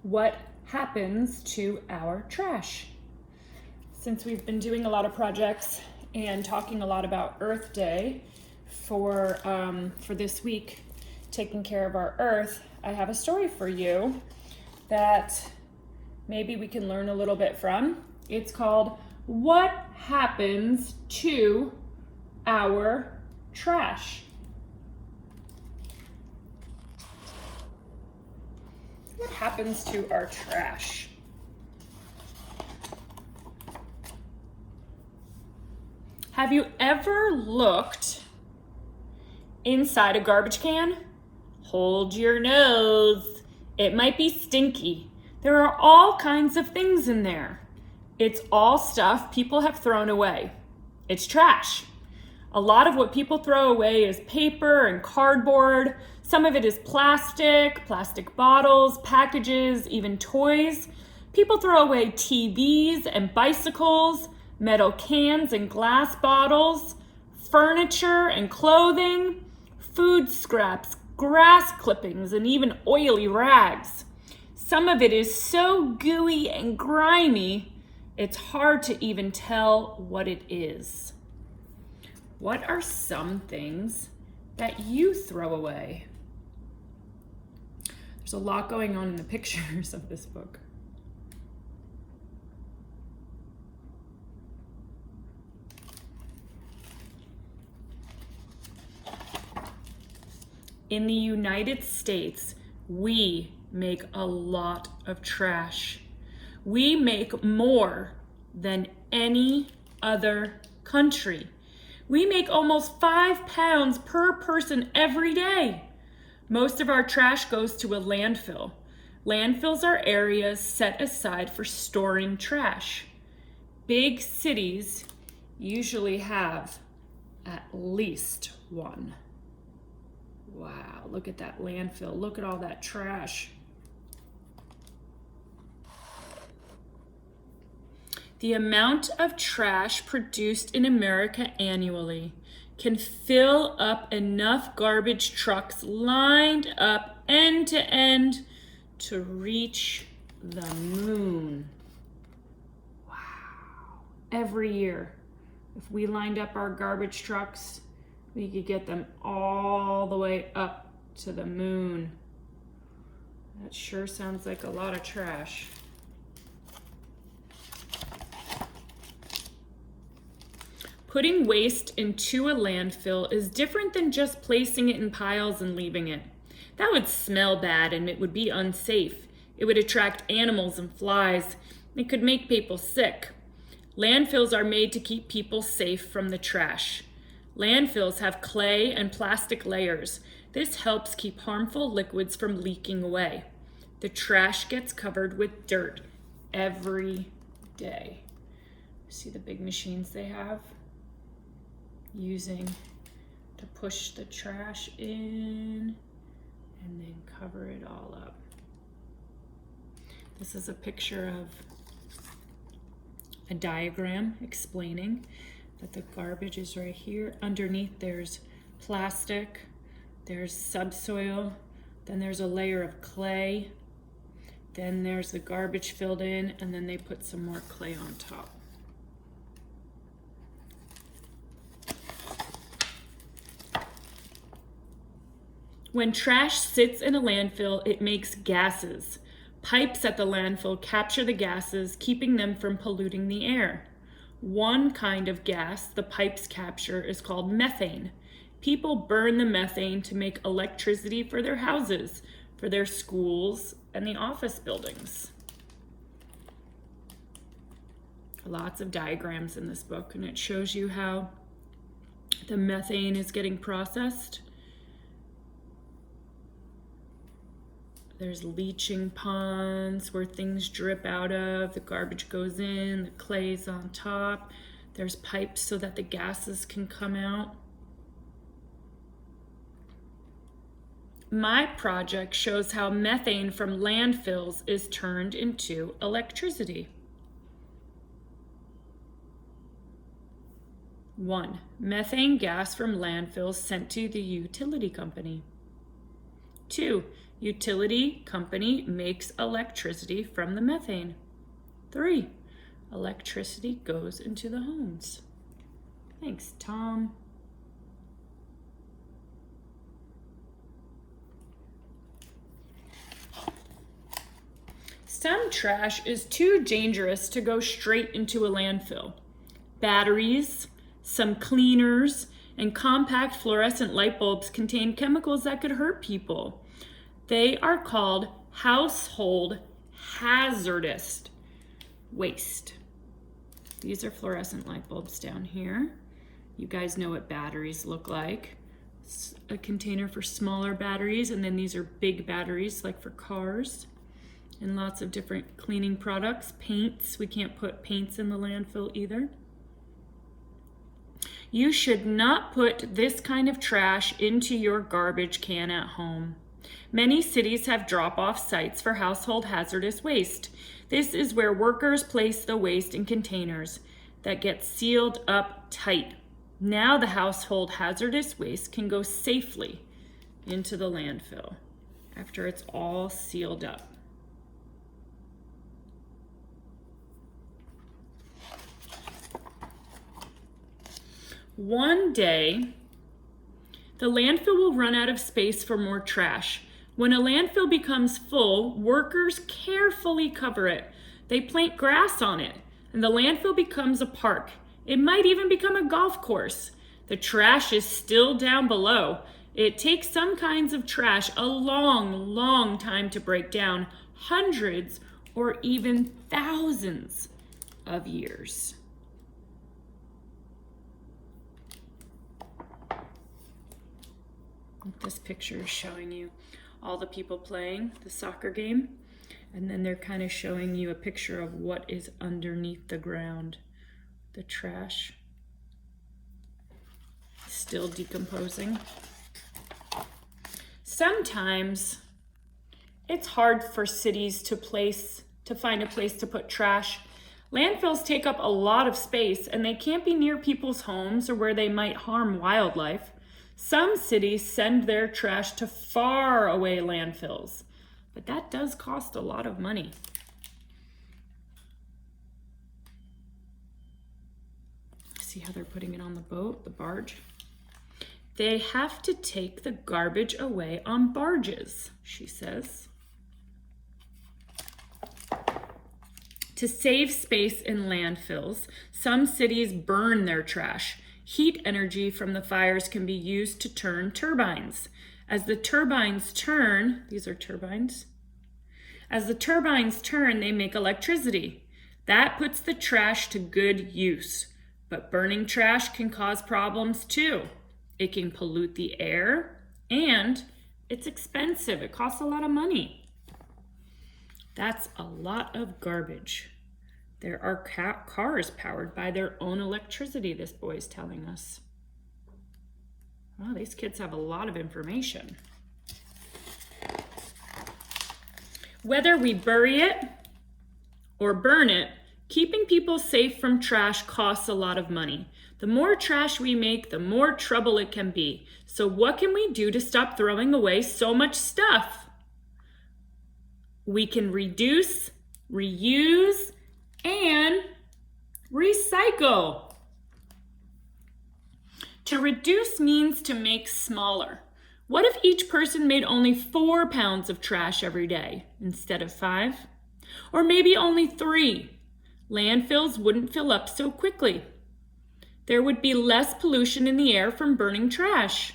what happens to our trash? Since we've been doing a lot of projects and talking a lot about Earth Day for this week, taking care of our Earth, I have a story for you that maybe we can learn a little bit from. It's called What Happens to Our Trash? What happens to our trash? Have you ever looked inside a garbage can? Hold your nose. It might be stinky. There are all kinds of things in there. It's all stuff people have thrown away. It's trash. A lot of what people throw away is paper and cardboard. Some of it is plastic bottles, packages, even toys. People throw away TVs and bicycles, metal cans and glass bottles, furniture and clothing, food scraps, grass clippings, and even oily rags. Some of it is so gooey and grimy, it's hard to even tell what it is. What are some things that you throw away? There's a lot going on in the pictures of this book. In the United States, we make a lot of trash. We make more than any other country. We make almost 5 pounds per person every day. Most of our trash goes to a landfill. Landfills are areas set aside for storing trash. Big cities usually have at least one. Wow, look at that landfill. Look at all that trash. The amount of trash produced in America annually can fill up enough garbage trucks lined up end to end to reach the moon. Wow. Every year, if we lined up our garbage trucks, we could get them all the way up to the moon. That sure sounds like a lot of trash. Putting waste into a landfill is different than just placing it in piles and leaving it. That would smell bad and it would be unsafe. It would attract animals and flies. It could make people sick. Landfills are made to keep people safe from the trash. Landfills have clay and plastic layers. This helps keep harmful liquids from leaking away. The trash gets covered with dirt every day. See the big machines they have? Using to push the trash in and then cover it all up. This is a picture of a diagram explaining that the garbage is right here. Underneath there's plastic, there's subsoil, then there's a layer of clay, then there's the garbage filled in, and then they put some more clay on top. When trash sits in a landfill, it makes gases. Pipes at the landfill capture the gases, keeping them from polluting the air. One kind of gas the pipes capture is called methane. People burn the methane to make electricity for their houses, for their schools, and the office buildings. Lots of diagrams in this book, and it shows you how the methane is getting processed. There's leaching ponds where things drip out of, the garbage goes in, the clay's on top. There's pipes so that the gases can come out. My project shows how methane from landfills is turned into electricity. 1. Methane gas from landfills sent to the utility company. 2, utility company makes electricity from the methane. 3, electricity goes into the homes. Thanks, Tom. Some trash is too dangerous to go straight into a landfill. Batteries, some cleaners, and compact fluorescent light bulbs contain chemicals that could hurt people. They are called household hazardous waste. These are fluorescent light bulbs down here. You guys know what batteries look like. It's a container for smaller batteries, and then these are big batteries like for cars. And lots of different cleaning products. Paints, we can't put paints in the landfill either. You should not put this kind of trash into your garbage can at home. Many cities have drop-off sites for household hazardous waste. This is where workers place the waste in containers that get sealed up tight. Now the household hazardous waste can go safely into the landfill after it's all sealed up. One day, the landfill will run out of space for more trash. When a landfill becomes full, workers carefully cover it. They plant grass on it, and the landfill becomes a park. It might even become a golf course. The trash is still down below. It takes some kinds of trash a long, long time to break down, hundreds or even thousands of years. This picture is showing you all the people playing the soccer game, and then they're kind of showing you a picture of what is underneath the ground. The trash still decomposing. Sometimes it's hard for cities to find a place to put trash. Landfills take up a lot of space, and they can't be near people's homes or where they might harm wildlife. Some cities send their trash to far away landfills, but that does cost a lot of money. See how they're putting it on the boat, the barge? They have to take the garbage away on barges, she says. To save space in landfills, some cities burn their trash. Heat energy from the fires can be used to turn turbines. As the turbines turn, these are turbines. As the turbines turn, they make electricity. That puts the trash to good use. But burning trash can cause problems too. It can pollute the air, and it's expensive. It costs a lot of money. That's a lot of garbage. There are cars powered by their own electricity, this boy's telling us. Wow, these kids have a lot of information. Whether we bury it or burn it, keeping people safe from trash costs a lot of money. The more trash we make, the more trouble it can be. So what can we do to stop throwing away so much stuff? We can reduce, reuse, and recycle. To reduce means to make smaller. What if each person made only 4 pounds of trash every day instead of 5? Or maybe only 3? Landfills wouldn't fill up so quickly. There would be less pollution in the air from burning trash.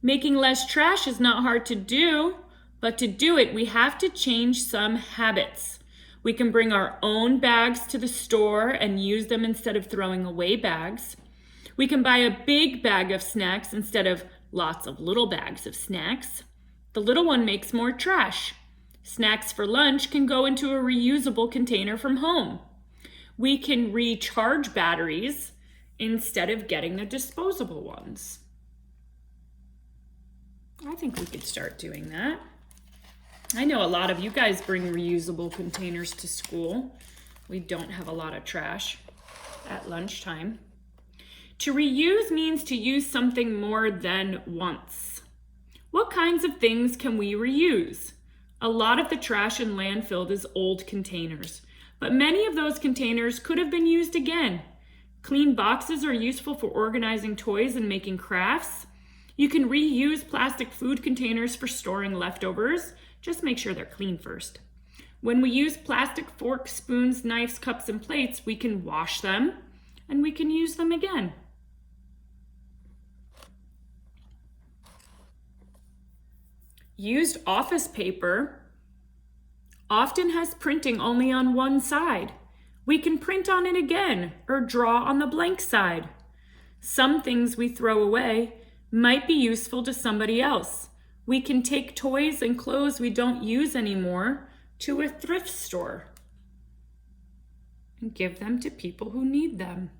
Making less trash is not hard to do, but to do it, we have to change some habits. We can bring our own bags to the store and use them instead of throwing away bags. We can buy a big bag of snacks instead of lots of little bags of snacks. The little one makes more trash. Snacks for lunch can go into a reusable container from home. We can recharge batteries instead of getting the disposable ones. I think we could start doing that. I know a lot of you guys bring reusable containers to school. We don't have a lot of trash at lunchtime. To reuse means to use something more than once. What kinds of things can we reuse? A lot of the trash in landfill is old containers, but many of those containers could have been used again. Clean boxes are useful for organizing toys and making crafts. You can reuse plastic food containers for storing leftovers. Just make sure they're clean first. When we use plastic forks, spoons, knives, cups, and plates, we can wash them and we can use them again. Used office paper often has printing only on one side. We can print on it again or draw on the blank side. Some things we throw away might be useful to somebody else. We can take toys and clothes we don't use anymore to a thrift store and give them to people who need them.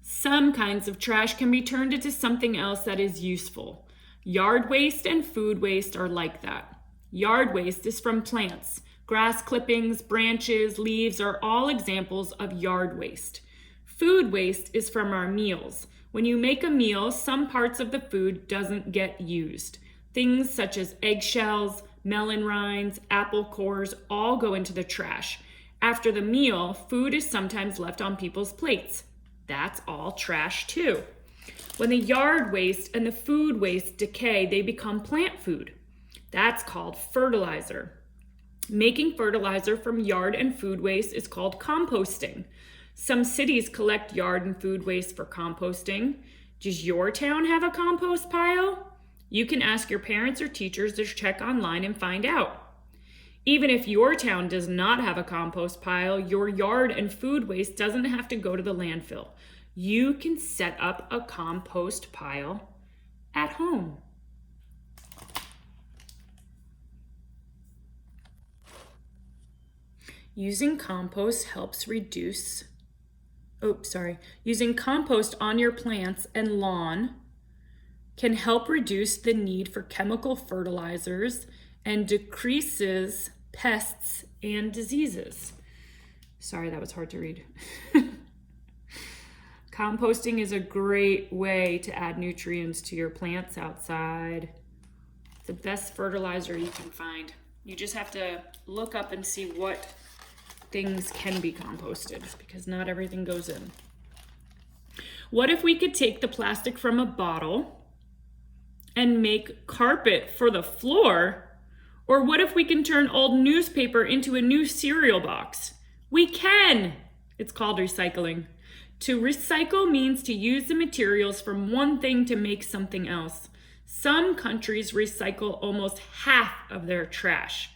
Some kinds of trash can be turned into something else that is useful. Yard waste and food waste are like that. Yard waste is from plants. Grass clippings, branches, leaves are all examples of yard waste. Food waste is from our meals. When you make a meal, some parts of the food doesn't get used. Things such as eggshells, melon rinds, apple cores all go into the trash. After the meal, food is sometimes left on people's plates. That's all trash too. When the yard waste and the food waste decay, they become plant food. That's called fertilizer. Making fertilizer from yard and food waste is called composting. Some cities collect yard and food waste for composting. Does your town have a compost pile? You can ask your parents or teachers to check online and find out. Even if your town does not have a compost pile, your yard and food waste doesn't have to go to the landfill. You can set up a compost pile at home. Using compost helps reduce, using compost on your plants and lawn can help reduce the need for chemical fertilizers and decreases pests and diseases. Sorry, that was hard to read. Composting is a great way to add nutrients to your plants outside. It's the best fertilizer you can find. You just have to look up and see what things can be composted because not everything goes in. What if we could take the plastic from a bottle and make carpet for the floor? Or what if we can turn old newspaper into a new cereal box? We can! It's called recycling. To recycle means to use the materials from one thing to make something else. Some countries recycle almost half of their trash.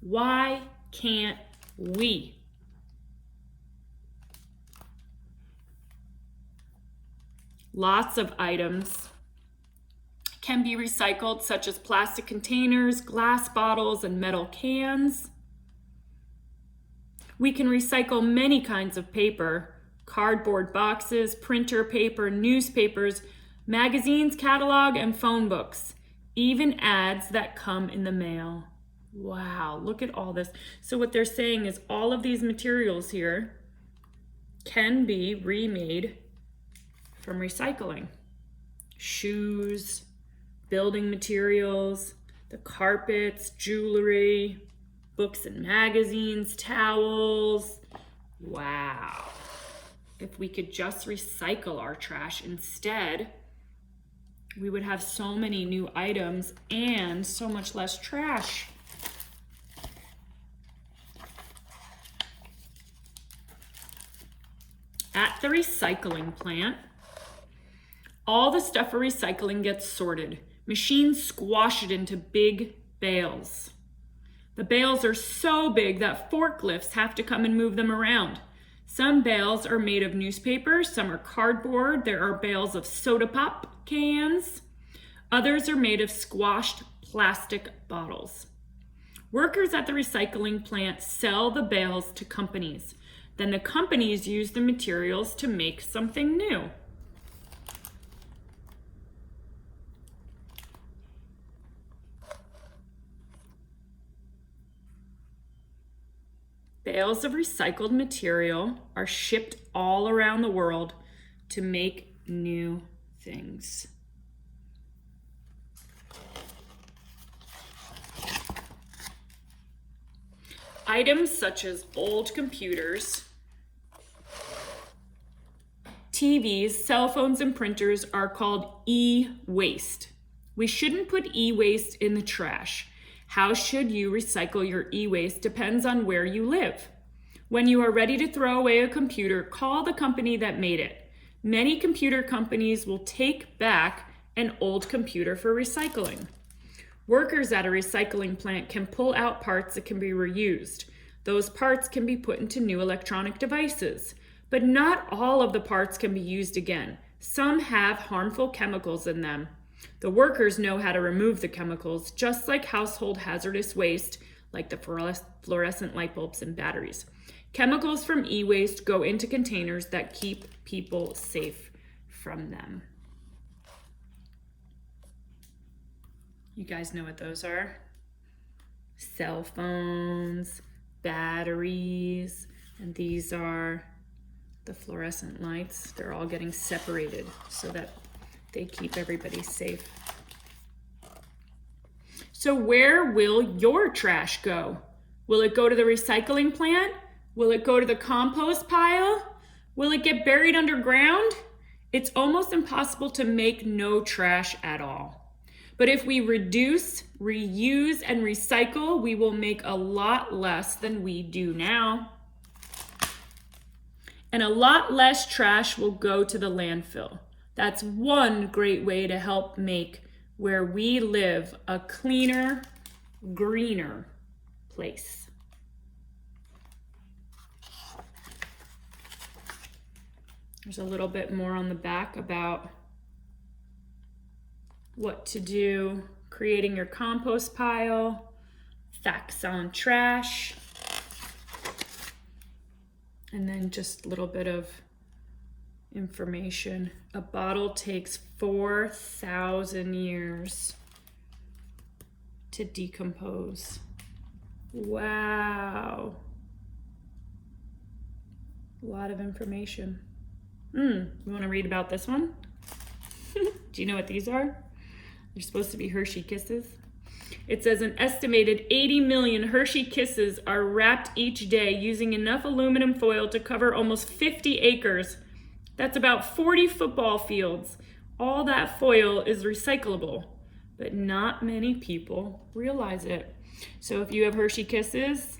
Why can't we? Lots of items can be recycled, such as plastic containers, glass bottles, and metal cans. We can recycle many kinds of paper: cardboard boxes, printer paper, newspapers, magazines, catalog, and phone books, even ads that come in the mail. Wow, look at all this. So what they're saying is all of these materials here can be remade from recycling. Shoes, building materials, the carpets, jewelry, books and magazines, towels. Wow. If we could just recycle our trash instead, we would have so many new items and so much less trash. At the recycling plant, all the stuff for recycling gets sorted. Machines squash it into big bales. The bales are so big that forklifts have to come and move them around. Some bales are made of newspaper, some are cardboard. There are bales of soda pop cans. Others are made of squashed plastic bottles. Workers at the recycling plant sell the bales to companies. Then the companies use the materials to make something new. bales of recycled material are shipped all around the world to make new things. Items such as old computers, TVs, cell phones, and printers are called e-waste. We shouldn't put e-waste in the trash. How should you recycle your e-waste depends on where you live. When you are ready to throw away a computer, call the company that made it. Many computer companies will take back an old computer for recycling. Workers at a recycling plant can pull out parts that can be reused. Those parts can be put into new electronic devices. But not all of the parts can be used again. Some have harmful chemicals in them. The workers know how to remove the chemicals, just like household hazardous waste, like the fluorescent light bulbs and batteries. Chemicals from e-waste go into containers that keep people safe from them. You guys know what those are? Cell phones, batteries, and these are the fluorescent lights. They're all getting separated so that they keep everybody safe. So where will your trash go? Will it go to the recycling plant? Will it go to the compost pile? Will it get buried underground? It's almost impossible to make no trash at all. But if we reduce, reuse, and recycle, we will make a lot less than we do now. And a lot less trash will go to the landfill. That's one great way to help make where we live a cleaner, greener place. There's a little bit more on the back about what to do, creating your compost pile, facts on trash, and then just a little bit of information. A bottle takes 4,000 years to decompose. Wow. A lot of information. You want to read about this one? Do you know what these are? They're supposed to be Hershey Kisses. It says an estimated 80 million Hershey Kisses are wrapped each day using enough aluminum foil to cover almost 50 acres. That's about 40 football fields. All that foil is recyclable, but not many people realize it. So if you have Hershey Kisses,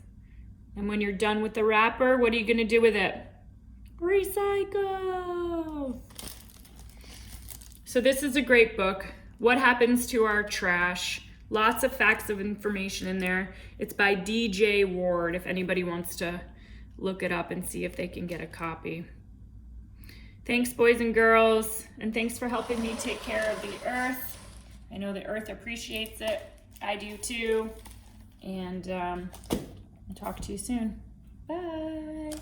and when you're done with the wrapper, what are you gonna do with it? Recycle! So this is a great book. What Happens to Our Trash? Lots of facts of information in there. It's by DJ Ward, if anybody wants to look it up and see if they can get a copy. Thanks, boys and girls, and thanks for helping me take care of the earth. I know the earth appreciates it. I do too. And I'll talk to you soon. Bye.